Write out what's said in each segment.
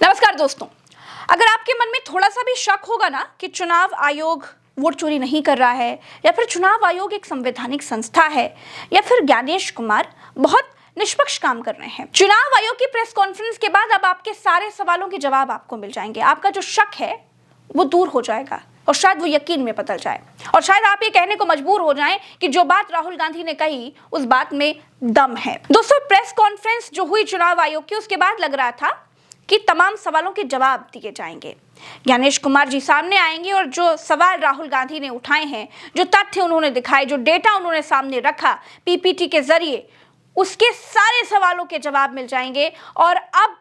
नमस्कार दोस्तों, अगर आपके मन में थोड़ा सा भी शक होगा ना कि चुनाव आयोग वोट चोरी नहीं कर रहा है या फिर चुनाव आयोग एक संवैधानिक संस्था है या फिर ज्ञानेश कुमार बहुत निष्पक्ष काम कर रहे हैं, चुनाव आयोग की प्रेस कॉन्फ्रेंस के बाद अब आपके सारे सवालों के जवाब आपको मिल जाएंगे। आपका जो शक है वो दूर हो जाएगा और शायद वो यकीन में बदल जाए और शायद आप ये कहने को मजबूर हो जाएं कि जो बात राहुल गांधी ने कही उस बात में दम है। दोस्तों, प्रेस कॉन्फ्रेंस जो हुई चुनाव आयोग की, उसके बाद लग रहा था कि तमाम सवालों के जवाब दिए जाएंगे, ज्ञानेश कुमार जी सामने आएंगे और जो सवाल राहुल गांधी ने उठाए हैं, जो तथ्य उन्होंने दिखाए, जो डेटा उन्होंने सामने रखा पीपीटी के जरिए, उसके सारे सवालों के जवाब मिल जाएंगे और अब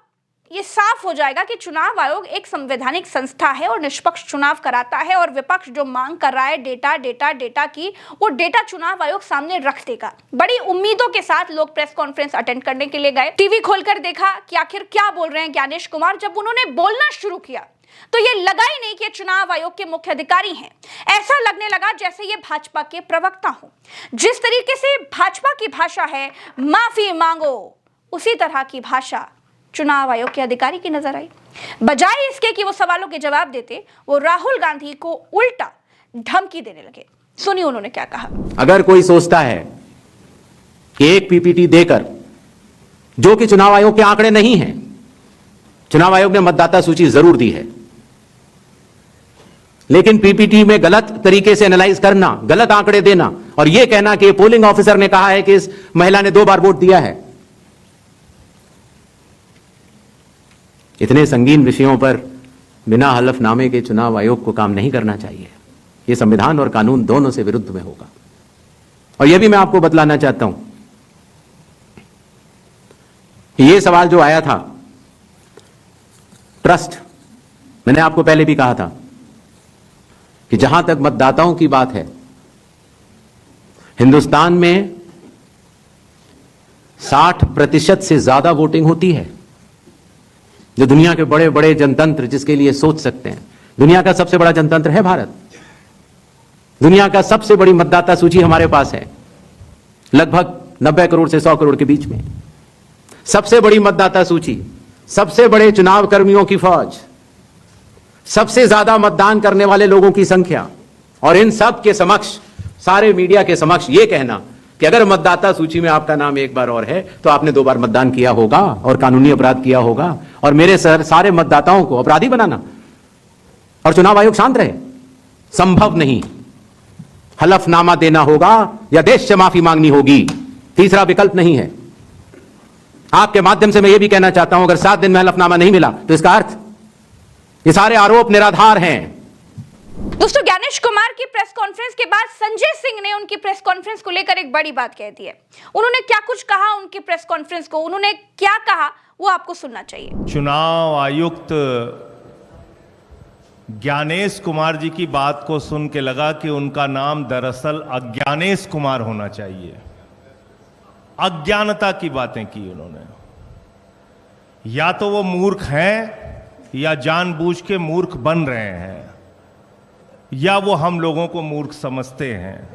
ये साफ हो जाएगा कि चुनाव आयोग एक संवैधानिक संस्था है और निष्पक्ष चुनाव कराता है और विपक्ष जो मांग कर रहा है डेटा की, वो डेटा चुनाव आयोग सामने रख देगा। बड़ी उम्मीदों के साथ लोग प्रेस कॉन्फ्रेंस अटेंड करने के लिए गए, टीवी खोलकर देखा कि आखिर क्या बोल रहे हैं ज्ञानेश कुमार। जब उन्होंने बोलना शुरू किया तो ये लगा ही नहीं कि चुनाव आयोग के मुख्य अधिकारी हैं, ऐसा लगने लगा जैसे ये भाजपा के प्रवक्ता हो। जिस तरीके से भाजपा की भाषा है माफी मांगो, उसी तरह की भाषा चुनाव आयोग के अधिकारी की नजर आई। बजाय इसके कि वो सवालों के जवाब देते, वो राहुल गांधी को उल्टा धमकी देने लगे। सुनिए उन्होंने क्या कहा। अगर कोई सोचता है कि एक पीपीटी देकर, जो कि चुनाव आयोग के आंकड़े नहीं हैं, चुनाव आयोग ने मतदाता सूची जरूर दी है, लेकिन पीपीटी में गलत तरीके से एनालाइज करना, गलत आंकड़े देना और यह कहना कि पोलिंग ऑफिसर ने कहा है कि इस महिला ने 2 बार वोट दिया है, इतने संगीन विषयों पर बिना हलफनामे के चुनाव आयोग को काम नहीं करना चाहिए। यह संविधान और कानून दोनों से विरुद्ध में होगा। और यह भी मैं आपको बतलाना चाहता हूं कि यह सवाल जो आया था ट्रस्ट, मैंने आपको पहले भी कहा था कि जहां तक मतदाताओं की बात है, हिंदुस्तान में 60% से ज्यादा वोटिंग होती है। जो दुनिया के बड़े बड़े जनतंत्र जिसके लिए सोच सकते हैं, दुनिया का सबसे बड़ा जनतंत्र है भारत। दुनिया का सबसे बड़ी मतदाता सूची हमारे पास है, लगभग 90 करोड़ से 100 करोड़ के बीच में। सबसे बड़ी मतदाता सूची, सबसे बड़े चुनाव कर्मियों की फौज, सबसे ज्यादा मतदान करने वाले लोगों की संख्या, और इन सब के समक्ष, सारे मीडिया के समक्ष यह कहना कि अगर मतदाता सूची में आपका नाम एक बार और है तो आपने 2 बार मतदान किया होगा और कानूनी अपराध किया होगा, और मेरे सारे मतदाताओं को अपराधी बनाना और चुनाव आयोग शांत रहे, संभव नहीं। हलफनामा देना होगा या देश से माफी मांगनी होगी, तीसरा विकल्प नहीं है। आपके माध्यम से मैं यह भी कहना चाहता हूं, अगर 7 दिन में हलफनामा नहीं मिला तो इसका अर्थ ये सारे आरोप निराधार हैं। दोस्तों, ज्ञानेश कुमार की प्रेस कॉन्फ्रेंस के बाद संजय सिंह ने उनकी प्रेस कॉन्फ्रेंस को लेकर एक बड़ी बात कह दी है। उन्होंने क्या कुछ कहा उनकी प्रेस कॉन्फ्रेंस को, उन्होंने क्या कहा वो आपको सुनना चाहिए। चुनाव आयुक्त ज्ञानेश कुमार जी की बात को सुन के लगा कि उनका नाम दरअसल अज्ञानेश कुमार होना चाहिए। अज्ञानता की बातें की उन्होंने। या तो वो मूर्ख हैं या जानबूझ के मूर्ख बन रहे हैं, या वो हम लोगों को मूर्ख समझते हैं।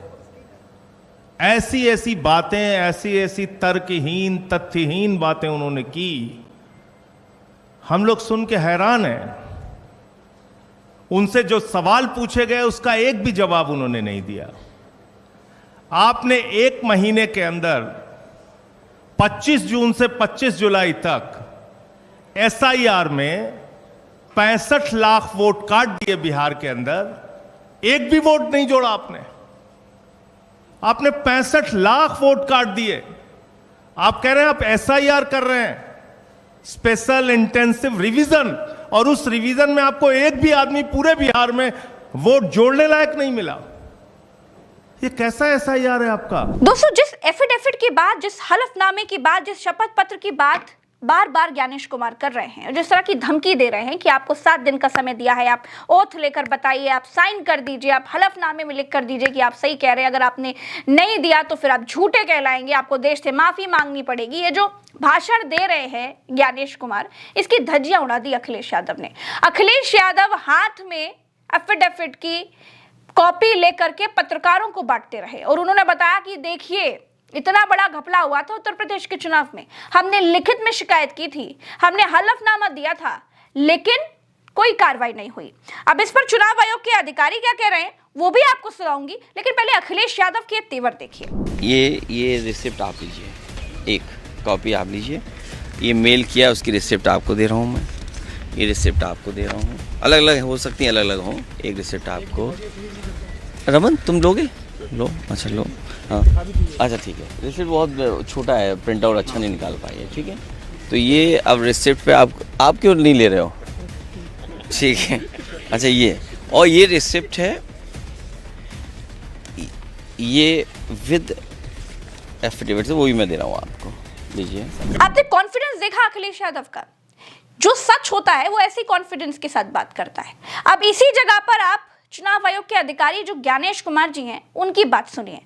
ऐसी ऐसी बातें, ऐसी ऐसी तर्कहीन, तथ्यहीन बातें उन्होंने की, हम लोग सुन के हैरान हैं। उनसे जो सवाल पूछे गए उसका एक भी जवाब उन्होंने नहीं दिया। आपने 1 महीने के अंदर 25 जून से 25 जुलाई तक एसआईआर में 65 लाख वोट काट दिए बिहार के अंदर, एक भी वोट नहीं जोड़ा आपने 65 लाख वोट काट दिए। आप कह रहे हैं आप एसआईआर कर रहे हैं, स्पेशल इंटेंसिव रिवीजन, और उस रिवीजन में आपको एक भी आदमी पूरे बिहार में वोट जोड़ने लायक नहीं मिला। ये कैसा एसआईआर है आपका? दोस्तों, जिस एफिडेविट की बात, जिस हलफनामे की बात, जिस शपथ पत्र की बात बार बार ज्ञानेश कुमार कर रहे हैं, जिस तरह की धमकी दे रहे हैं कि आपको 7 दिन का समय दिया है, आप ओथ लेकर बताइए, आप साइन कर दीजिए, आप हलफनामे में लिख कर दीजिए कि आप सही कह रहे हैं, अगर आपने नहीं दिया तो फिर आप झूठे कहलाएंगे, आपको देश से माफी मांगनी पड़ेगी। ये जो भाषण दे रहे हैं ज्ञानेश कुमार, इसकी धज्जियां उड़ा दी अखिलेश यादव ने। अखिलेश यादव हाथ में एफिडेविट की कॉपी लेकर के पत्रकारों को बांटते रहे और उन्होंने बताया कि देखिए इतना बड़ा घपला हुआ था उत्तर प्रदेश के चुनाव में, हमने लिखित में शिकायत की थी, हमने हलफनामा दिया था, लेकिन कोई कार्रवाई नहीं हुई। अब इस पर चुनाव आयोग के अधिकारी क्या कह रहे हैं वो भी आपको सुनाऊंगी, लेकिन पहले अखिलेश यादव के तेवर देखिए। ये रिसिप्ट आप लीजिए, एक कॉपी आप लीजिए। ये मेल किया, उसकी रिसिप्ट आपको दे रहा हूँ मैं। ये रिसिप्ट आपको दे रहा हूँ, अलग अलग हो सकती है, अलग अलग हो। एक रिसिप्ट आपको, रमन तुम लोगे? लो, अच्छा लो, हाँ अच्छा ठीक है। रिसिप्ट बहुत छोटा है, प्रिंट आउट अच्छा नहीं निकाल पाए, ठीक है। तो ये अब रिसिप्ट पे आप क्यों नहीं ले रहे हो? ठीक है, अच्छा ये, और ये रिसिप्ट है, ये विद एफिडेविट से, वो भी मैं दे रहा हूँ आपको, लीजिए। आपने कॉन्फिडेंस देखा अखिलेश यादव का? जो सच होता है वो ऐसी कॉन्फिडेंस के साथ बात करता है। अब इसी जगह पर आप चुनाव आयोग के अधिकारी जो ज्ञानेश कुमार जी हैं उनकी बात सुनिए।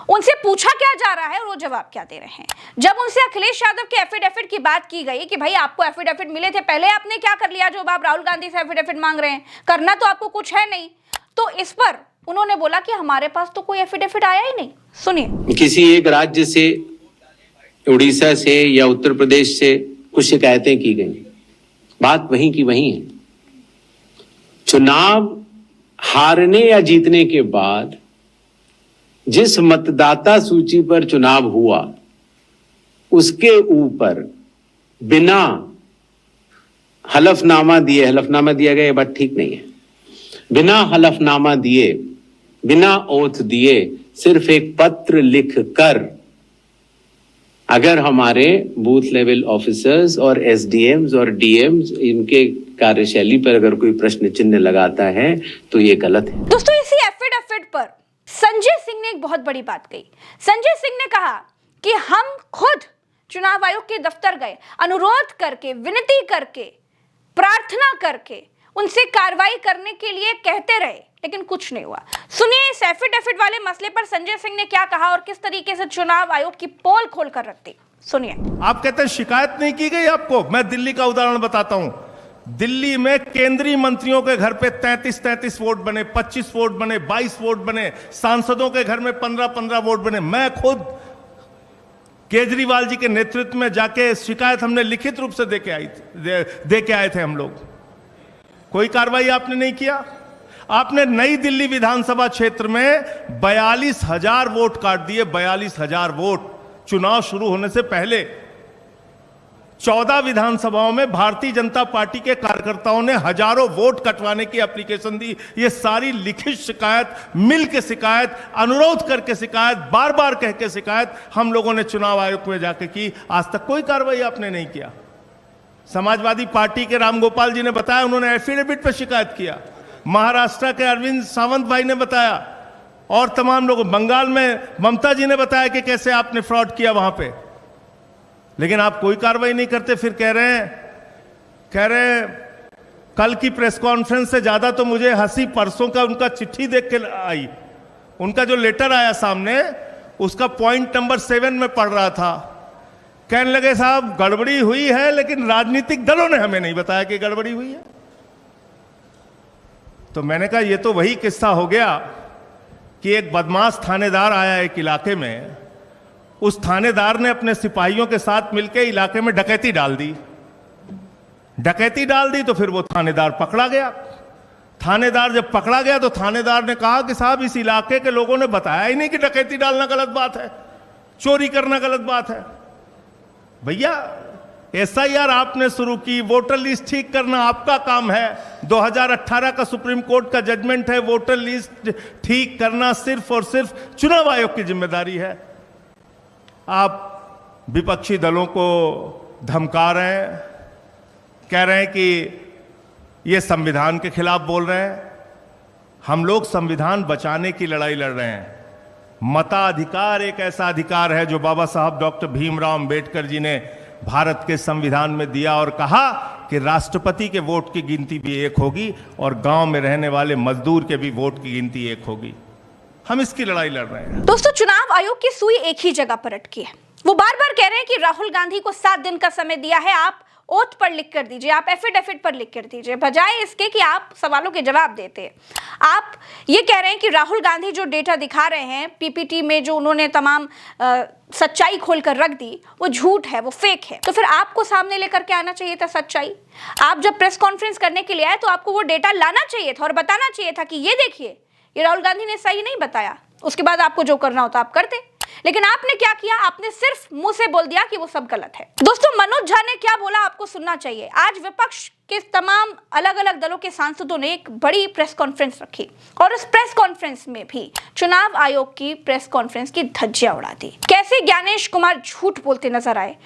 उनसे पूछा क्या जा रहा है और वो जवाब क्या दे रहे हैं। जब उनसे अखिलेश यादव के एफिडेविट की बात की गई कि भाई आपको एफिडेविट मिले थे, पहले आपने क्या कर लिया जो आप राहुल गांधी से एफिडेविट मांग रहे हैं, करना तो आपको कुछ है नहीं। तो इस पर उन्होंने बोला कि हमारे पास तो कोई एफिडेविट आया ही नहीं। सुनिए। किसी एक राज्य से, उड़ीसा से या उत्तर प्रदेश से कुछ शिकायतें की गई, बात वहीं की वहीं है। चुनाव हारने या जीतने के बाद जिस मतदाता सूची पर चुनाव हुआ उसके ऊपर बिना हलफनामा दिए, हलफनामा दिया गया ये बात ठीक नहीं है, बिना हलफनामा दिए, बिना ओथ दिए, सिर्फ एक पत्र लिख कर अगर हमारे बूथ लेवल ऑफिसर्स और एसडीएम्स और डीएम्स इनके कार्यशैली पर अगर कोई प्रश्न चिन्ह लगाता है तो ये गलत है। दोस्तों, इसी एफिडेविट पर संजय सिंह ने एक बहुत बड़ी बात कही। संजय सिंह ने कहा कि हम खुद चुनाव आयोग के दफ्तर गए, अनुरोध करके, विनती करके, प्रार्थना करके उनसे कार्रवाई करने के लिए कहते रहे, लेकिन कुछ नहीं हुआ। सुनिए इस एफिडेविट वाले मसले पर संजय सिंह ने क्या कहा और किस तरीके से चुनाव आयोग की पोल खोल कर रखती। सुनिए। आप कहते हैं शिकायत नहीं की गई आपको। मैं दिल्ली का उदाहरण बताता हूं। दिल्ली में केंद्रीय मंत्रियों के घर पे 33 वोट बने, 25 वोट बने, 22 वोट बने, सांसदों के घर में 15 वोट बने। मैं खुद केजरीवाल जी के नेतृत्व में जाके शिकायत हमने लिखित रूप से दे के आए थे हम लोग। कोई कार्रवाई आपने नहीं किया। आपने नई दिल्ली विधानसभा क्षेत्र में 42,000 वोट काट दिए, 42,000 वोट चुनाव शुरू होने से पहले। 14 विधानसभाओं में भारतीय जनता पार्टी के कार्यकर्ताओं ने हजारों वोट कटवाने की एप्लीकेशन दी। ये सारी लिखित शिकायत, मिल के शिकायत, अनुरोध करके शिकायत, बार बार कह के शिकायत हम लोगों ने चुनाव आयोग में जाके की। आज तक कोई कार्रवाई आपने नहीं किया। समाजवादी पार्टी के रामगोपाल जी ने बताया, उन्होंने एफिडेविट पर शिकायत किया। महाराष्ट्र के अरविंद सावंत भाई ने बताया और तमाम लोग, बंगाल में ममता जी ने बताया कि कैसे आपने फ्रॉड किया वहां पे। लेकिन आप कोई कार्रवाई नहीं करते। फिर कह रहे हैं कल की प्रेस कॉन्फ्रेंस से ज्यादा तो मुझे हंसी परसों का उनका चिट्ठी देख के आई। उनका जो लेटर आया सामने, उसका पॉइंट नंबर 7 में पढ़ रहा था। कहने लगे साहब गड़बड़ी हुई है, लेकिन राजनीतिक दलों ने हमें नहीं बताया कि गड़बड़ी हुई है। तो मैंने कहा ये तो वही किस्सा हो गया कि एक बदमाश थानेदार आया एक इलाके में, उस थानेदार ने अपने सिपाहियों के साथ मिलकर इलाके में डकैती डाल दी। तो फिर वो थानेदार पकड़ा गया। थानेदार जब पकड़ा गया तो थानेदार ने कहा कि साहब इस इलाके के लोगों ने बताया ही नहीं कि डकैती डालना गलत बात है, चोरी करना गलत बात है। भैया एसआईआर आपने शुरू की, वोटर लिस्ट ठीक करना आपका काम है। 2018 का सुप्रीम कोर्ट का जजमेंट है, वोटर लिस्ट ठीक करना सिर्फ और सिर्फ चुनाव आयोग की जिम्मेदारी है। आप विपक्षी दलों को धमका रहे हैं, कह रहे हैं कि ये संविधान के खिलाफ बोल रहे हैं। हम लोग संविधान बचाने की लड़ाई लड़ रहे हैं। मताधिकार एक ऐसा अधिकार है जो बाबा साहब डॉक्टर भीमराव अंबेडकर जी ने भारत के संविधान में दिया और कहा कि राष्ट्रपति के वोट की गिनती भी एक होगी और गांव में रहने वाले मजदूर के भी वोट की गिनती एक होगी। हम इसकी लड़ाई लड़ रहे हैं। दोस्तों, चुनाव आयोग की सुई एक ही जगह पर अटकी है। वो बार बार कह रहे हैं कि राहुल गांधी को 7 दिन का समय दिया है, आप ओथ पर लिख कर दीजिए, आप एफिडेविट पर लिख कर दीजिए, बजाय इसके कि आप सवालों के जवाब देते। आप ये कह रहे हैं कि राहुल गांधी जो डेटा दिखा रहे हैं पीपीटी में, जो उन्होंने तमाम सच्चाई खोल कर रख दी, वो झूठ है, वो फेक है। तो फिर आपको सामने लेकर के आना चाहिए था सच्चाई। आप जब प्रेस कॉन्फ्रेंस करने के लिए आए तो आपको वो डेटा लाना चाहिए था और बताना चाहिए था कि ये देखिए, ये राहुल गांधी ने सही नहीं बताया। उसके बाद आपको जो करना होता आप करते, लेकिन आपने क्या किया, आपने सिर्फ मुंह से बोल दिया कि वो सब गलत है। दोस्तों, मनोज झा ने क्या बोला आपको सुनना चाहिए। आज विपक्ष के तमाम अलग अलग दलों के सांसदों ने एक बड़ी प्रेस कॉन्फ्रेंस रखी और उस प्रेस कॉन्फ्रेंस में भी चुनाव आयोग की प्रेस कॉन्फ्रेंस की धज्जियां उड़ा दी। कैसे ज्ञानेश कुमार झूठ बोलते नजर आए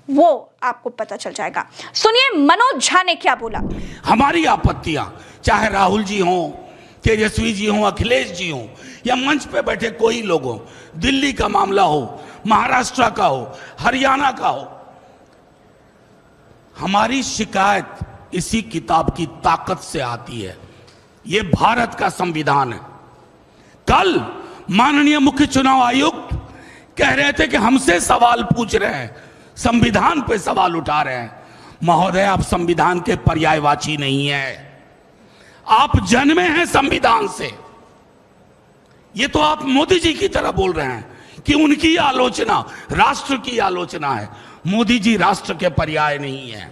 वो आपको पता चल जाएगा। सुनिए मनोज झा ने क्या बोला। हमारी आपत्तियां, चाहे राहुल जी हों, तेजस्वी जी हों, अखिलेश जी हों, या मंच पे बैठे कोई लोग हों, दिल्ली का मामला हो, महाराष्ट्र का हो, हरियाणा का हो, हमारी शिकायत इसी किताब की ताकत से आती है। यह भारत का संविधान है। कल माननीय मुख्य चुनाव आयुक्त कह रहे थे कि हमसे सवाल पूछ रहे हैं, संविधान पे सवाल उठा रहे हैं। महोदय, आप संविधान के पर्यायवाची नहीं है, आप जन्मे हैं संविधान से। ये तो आप मोदी जी की तरह बोल रहे हैं कि उनकी आलोचना राष्ट्र की आलोचना है। मोदी जी राष्ट्र के पर्याय नहीं है।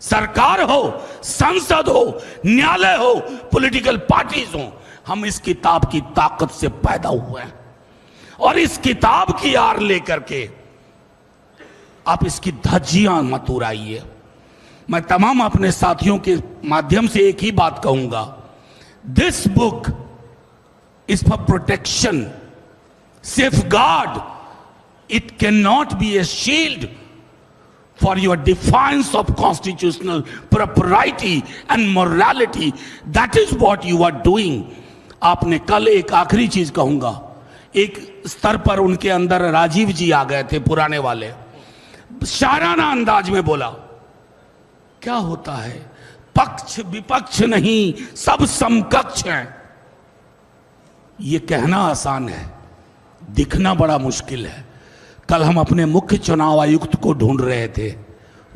सरकार हो, संसद हो, न्यायालय हो, पॉलिटिकल पार्टीज हो, हम इस किताब की ताकत से पैदा हुए हैं और इस किताब की आड़ लेकर के आप इसकी धज्जियां मत उड़ाइए। मैं तमाम अपने साथियों के माध्यम से एक ही बात कहूंगा, this book is for protection, safeguard. It cannot be a shield for your defiance of constitutional propriety and morality. That is what you are doing. आपने कल एक आखिरी चीज कहूंगा, एक स्तर पर उनके अंदर राजीव जी आ गए थे, पुराने वाले, शाराना अंदाज में बोला, क्या होता है, पक्ष विपक्ष नहीं, सब समकक्ष हैं। ये कहना आसान है, दिखना बड़ा मुश्किल है। कल हम अपने मुख्य चुनाव आयुक्त को ढूंढ रहे थे,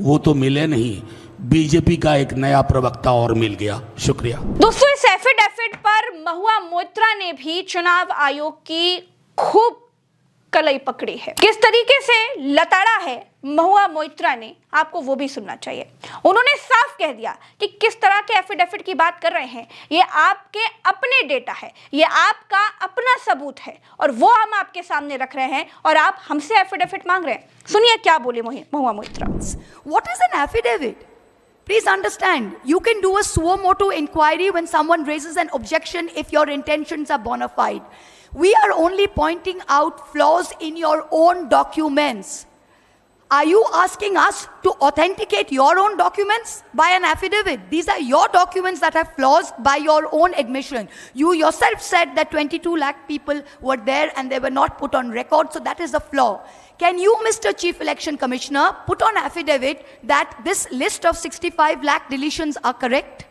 वो तो मिले नहीं, बीजेपी का एक नया प्रवक्ता और मिल गया। शुक्रिया। दोस्तों, इस एफिडेविट पर महुआ मोइत्रा ने भी चुनाव आयोग की खूब कलई पकड़ी है। किस तरीके से लताड़ा है महुआ मोइत्रा ने, आपको वो भी सुनना चाहिए। उन्होंने साफ कह दिया कि किस तरह के एफिडेविट की बात कर रहे हैं, ये आपके अपने डेटा है, ये आपका अपना सबूत है और वो हम आपके सामने रख रहे हैं और आप हमसे एफिडेविट मांग रहे हैं। सुनिए क्या बोले Mahua Moitra. What is an affidavit? Please understand, you can do a suo motu inquiry when someone raises an objection if your intentions are bona fide. We are only pointing out flaws in your own documents. Are you asking us to authenticate your own documents by an affidavit? These are your documents that have flaws by your own admission. You yourself said that 22 lakh people were there and they were not put on record, so that is a flaw. Can you, Mr. Chief Election Commissioner, put on affidavit that this list of 65 lakh deletions are correct?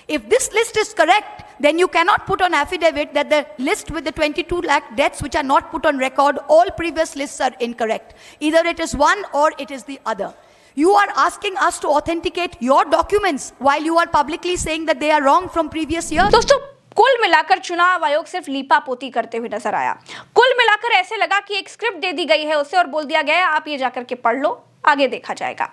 If this list is correct, then you cannot put on affidavit that the list with the 22 lakh deaths which are not put on record, all previous lists are incorrect. Either it is one or it is the other. You are asking us to authenticate your documents while you are publicly saying that they are wrong from previous years. दोस्तों, कुल मिलाकर चुनाव आयोग सिर्फ लीपापोती करते हुए नजर आया। कुल मिलाकर ऐसे लगा कि एक स्क्रिप्ट दे दी गई है उसे और बोल दिया गया है आप ये जाकर के पढ़ लो, आगे देखा जाएगा,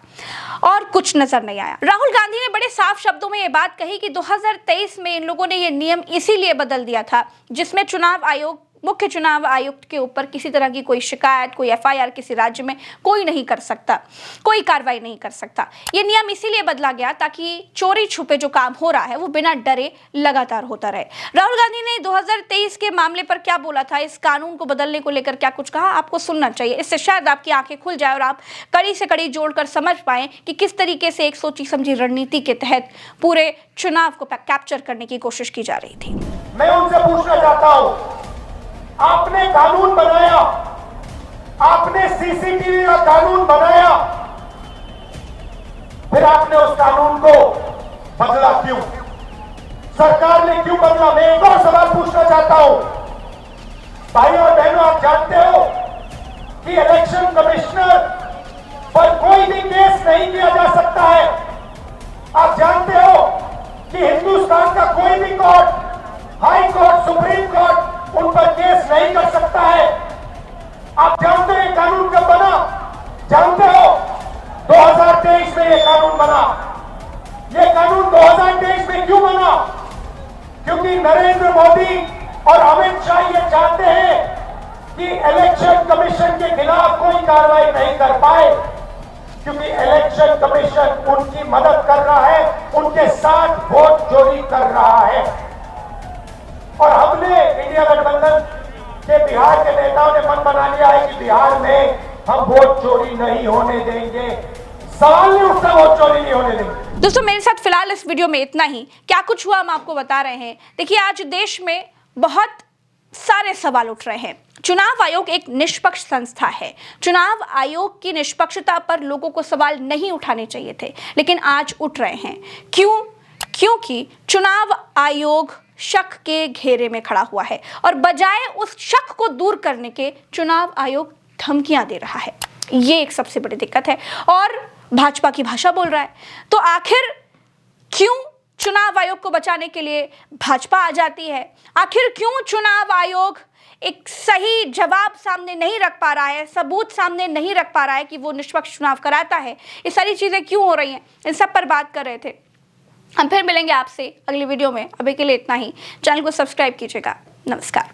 और कुछ नजर नहीं आया। राहुल गांधी ने बड़े साफ शब्दों में ये बात कही कि 2023 में इन लोगों ने ये नियम इसीलिए बदल दिया था जिसमें चुनाव आयोग, मुख्य चुनाव आयुक्त के ऊपर किसी तरह की कोई शिकायत, कोई एफआईआर किसी राज्य में कोई नहीं कर सकता, कोई कार्रवाई नहीं कर सकता। ये नियम इसीलिए बदला गया ताकि चोरी छुपे जो काम हो रहा है वो बिना डरे लगातार होता रहे। राहुल गांधी ने 2023 के मामले पर क्या बोला था, इस कानून को बदलने को लेकर क्या कुछ कहा, आपको सुनना चाहिए। इससे शायद आपकी आंखें खुल जाए और आप कड़ी से कड़ी जोड़कर समझ पाएं कि किस तरीके से एक सोची समझी रणनीति के तहत पूरे चुनाव को कैप्चर करने की कोशिश की जा रही थी। मैं उनसे पूछना चाहता हूं, आपने कानून बनाया, आपने सीसीटीवी का कानून बनाया, फिर आपने उस कानून को बदला क्यों? सरकार ने क्यों बदला? मैं एक और सवाल पूछना चाहता हूं, भाइयों और बहनों, आप जानते हो कि इलेक्शन कमिश्नर पर कोई भी केस नहीं किया जा सकता है। आप जानते हो कि हिंदुस्तान का कोई भी court, high court, supreme court उन पर केस नहीं कर सकता है। आप जानते हैं कानून कब बना? जानते हो 2023 में यह कानून बना। यह कानून 2023 में क्यों बना? क्योंकि नरेंद्र मोदी और अमित शाह ये चाहते हैं कि इलेक्शन कमीशन के खिलाफ कोई कार्रवाई नहीं कर पाए, क्योंकि इलेक्शन कमीशन उनकी मदद कर रहा है, उनके साथ वोट चोरी कर रहा है। और हमने इंडिया गठबंधन के बिहार के नेताओं ने मन बना लिया है कि बिहार में हम वोट चोरी नहीं होने देंगे। सवाल नहीं उठता, वोट चोरी नहीं होने देंगे। दोस्तों मेरे साथ फिलहाल इस वीडियो में इतना ही। क्या कुछ हुआ हम आपको बता रहे हैं। देखिए आज देश में बहुत सारे सवाल उठ रहे हैं। चुनाव आयोग एक निष्पक्ष संस्था है। चुनाव आयोग की निष्पक्षता पर लोगों को सवाल नहीं उठाने चाहिए थे, लेकिन आज उठ रहे हैं। क्यों? क्योंकि चुनाव आयोग शक के घेरे में खड़ा हुआ है और बजाय उस शक को दूर करने के चुनाव आयोग धमकियां दे रहा है। ये एक सबसे बड़ी दिक्कत है और भाजपा की भाषा बोल रहा है। तो आखिर क्यों चुनाव आयोग को बचाने के लिए भाजपा आ जाती है? आखिर क्यों चुनाव आयोग एक सही जवाब सामने नहीं रख पा रहा है, सबूत सामने नहीं रख पा रहा है कि वो निष्पक्ष चुनाव कराता है? ये सारी चीजें क्यों हो रही हैं, इन सब पर बात कर रहे थे। हम फिर मिलेंगे आपसे अगली वीडियो में। अभी के लिए इतना ही। चैनल को सब्सक्राइब कीजिएगा। नमस्कार।